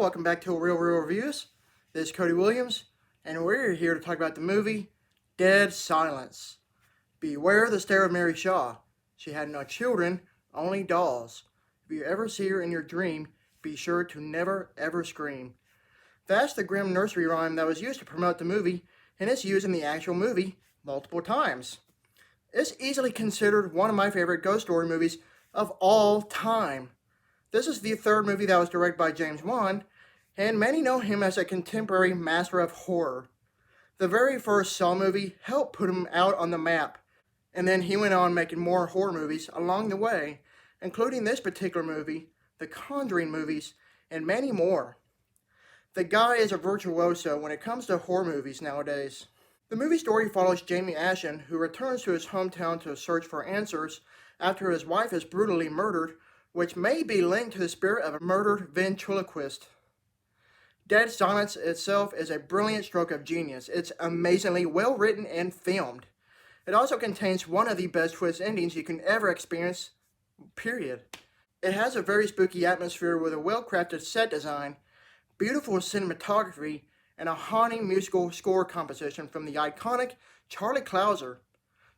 welcome back to Real Reviews. This is Cody Williams, and we're here to talk about the movie Dead Silence. Beware the stare of Mary Shaw. She had no children, only dolls. If you ever see her in your dream, be sure to never ever scream. That's the grim nursery rhyme that was used to promote the movie, and it's used in the actual movie multiple times. It's easily considered one of my favorite ghost story movies of all time. This is the third movie that was directed by James Wan, and many know him as a contemporary master of horror. The very first Saw movie helped put him out on the map, and then he went on making more horror movies along the way, including this particular movie, the Conjuring movies, and many more. The guy is a virtuoso when it comes to horror movies nowadays. The movie story follows Jamie Ashen, who returns to his hometown to search for answers after his wife is brutally murdered, which may be linked to the spirit of a murdered ventriloquist. Dead Silence itself is a brilliant stroke of genius. It's amazingly well written and filmed. It also contains one of the best twist endings you can ever experience, period. It has a very spooky atmosphere with a well-crafted set design, beautiful cinematography, and a haunting musical score composition from the iconic Charlie Clouser.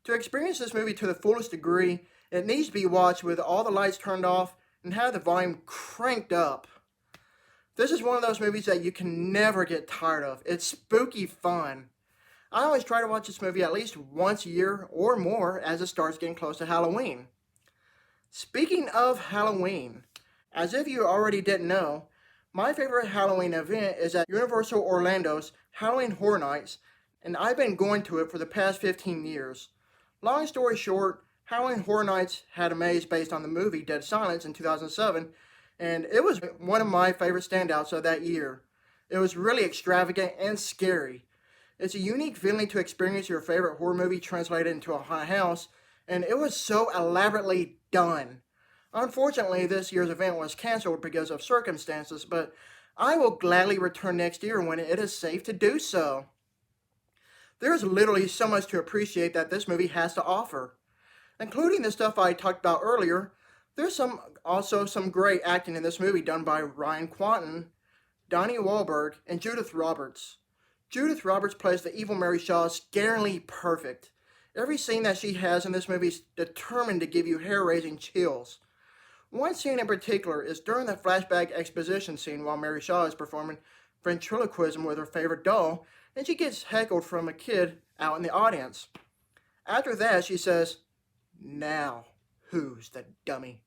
To experience this movie to the fullest degree, it needs to be watched with all the lights turned off and have the volume cranked up. This is one of those movies that you can never get tired of. It's spooky fun. I always try to watch this movie at least once a year or more as it starts getting close to Halloween. Speaking of Halloween, as if you already didn't know, my favorite Halloween event is at Universal Orlando's Halloween Horror Nights, and I've been going to it for the past 15 years. Long story short, Halloween Horror Nights had a maze based on the movie Dead Silence in 2007, and it was one of my favorite standouts of that year. It was really extravagant and scary. It's a unique feeling to experience your favorite horror movie translated into a haunted house, and it was so elaborately done. Unfortunately, this year's event was canceled because of circumstances, but I will gladly return next year when it is safe to do so. There's literally so much to appreciate that this movie has to offer. Including the stuff I talked about earlier, there's also some great acting in this movie done by Ryan Kwanten, Donnie Wahlberg, and Judith Roberts. Judith Roberts plays the evil Mary Shaw scarily perfect. Every scene that she has in this movie is determined to give you hair-raising chills. One scene in particular is during the flashback exposition scene while Mary Shaw is performing ventriloquism with her favorite doll, and she gets heckled from a kid out in the audience. After that, she says, "Now, who's the dummy?"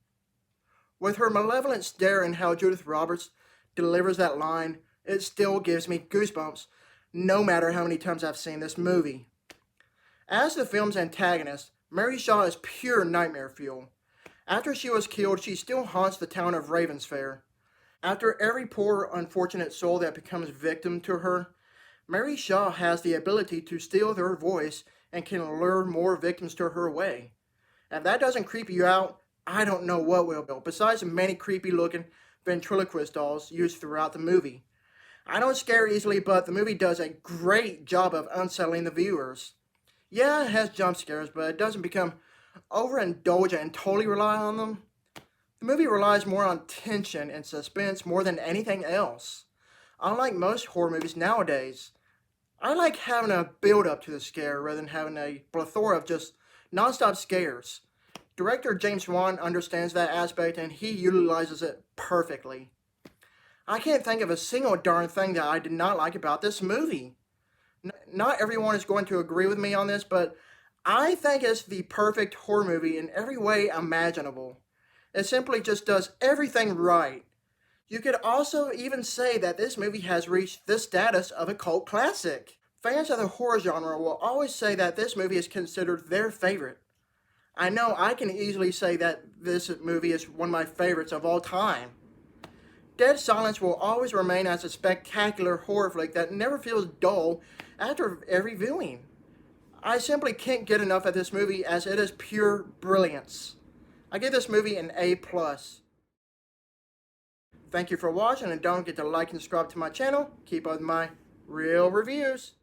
With her malevolent stare and how Judith Roberts delivers that line, it still gives me goosebumps, no matter how many times I've seen this movie. As the film's antagonist, Mary Shaw is pure nightmare fuel. After she was killed, she still haunts the town of Ravensfair. After every poor, unfortunate soul that becomes victim to her, Mary Shaw has the ability to steal their voice and can lure more victims to her way. If that doesn't creep you out, I don't know what will, besides the many creepy-looking ventriloquist dolls used throughout the movie. I don't scare easily, but the movie does a great job of unsettling the viewers. Yeah, it has jump scares, but it doesn't become overindulgent and totally rely on them. The movie relies more on tension and suspense more than anything else. Unlike most horror movies nowadays, I like having a build-up to the scare rather than having a plethora of just non-stop scares. Director James Wan understands that aspect and he utilizes it perfectly. I can't think of a single darn thing that I did not like about this movie. Not everyone is going to agree with me on this, but I think it's the perfect horror movie in every way imaginable. It simply just does everything right. You could also even say that this movie has reached the status of a cult classic. Fans of the horror genre will always say that this movie is considered their favorite. I know I can easily say that this movie is one of my favorites of all time. Dead Silence will always remain as a spectacular horror flick that never feels dull after every viewing. I simply can't get enough of this movie as it is pure brilliance. I give this movie an A+. Thank you for watching, and don't forget to like and subscribe to my channel. Keep up with my real reviews.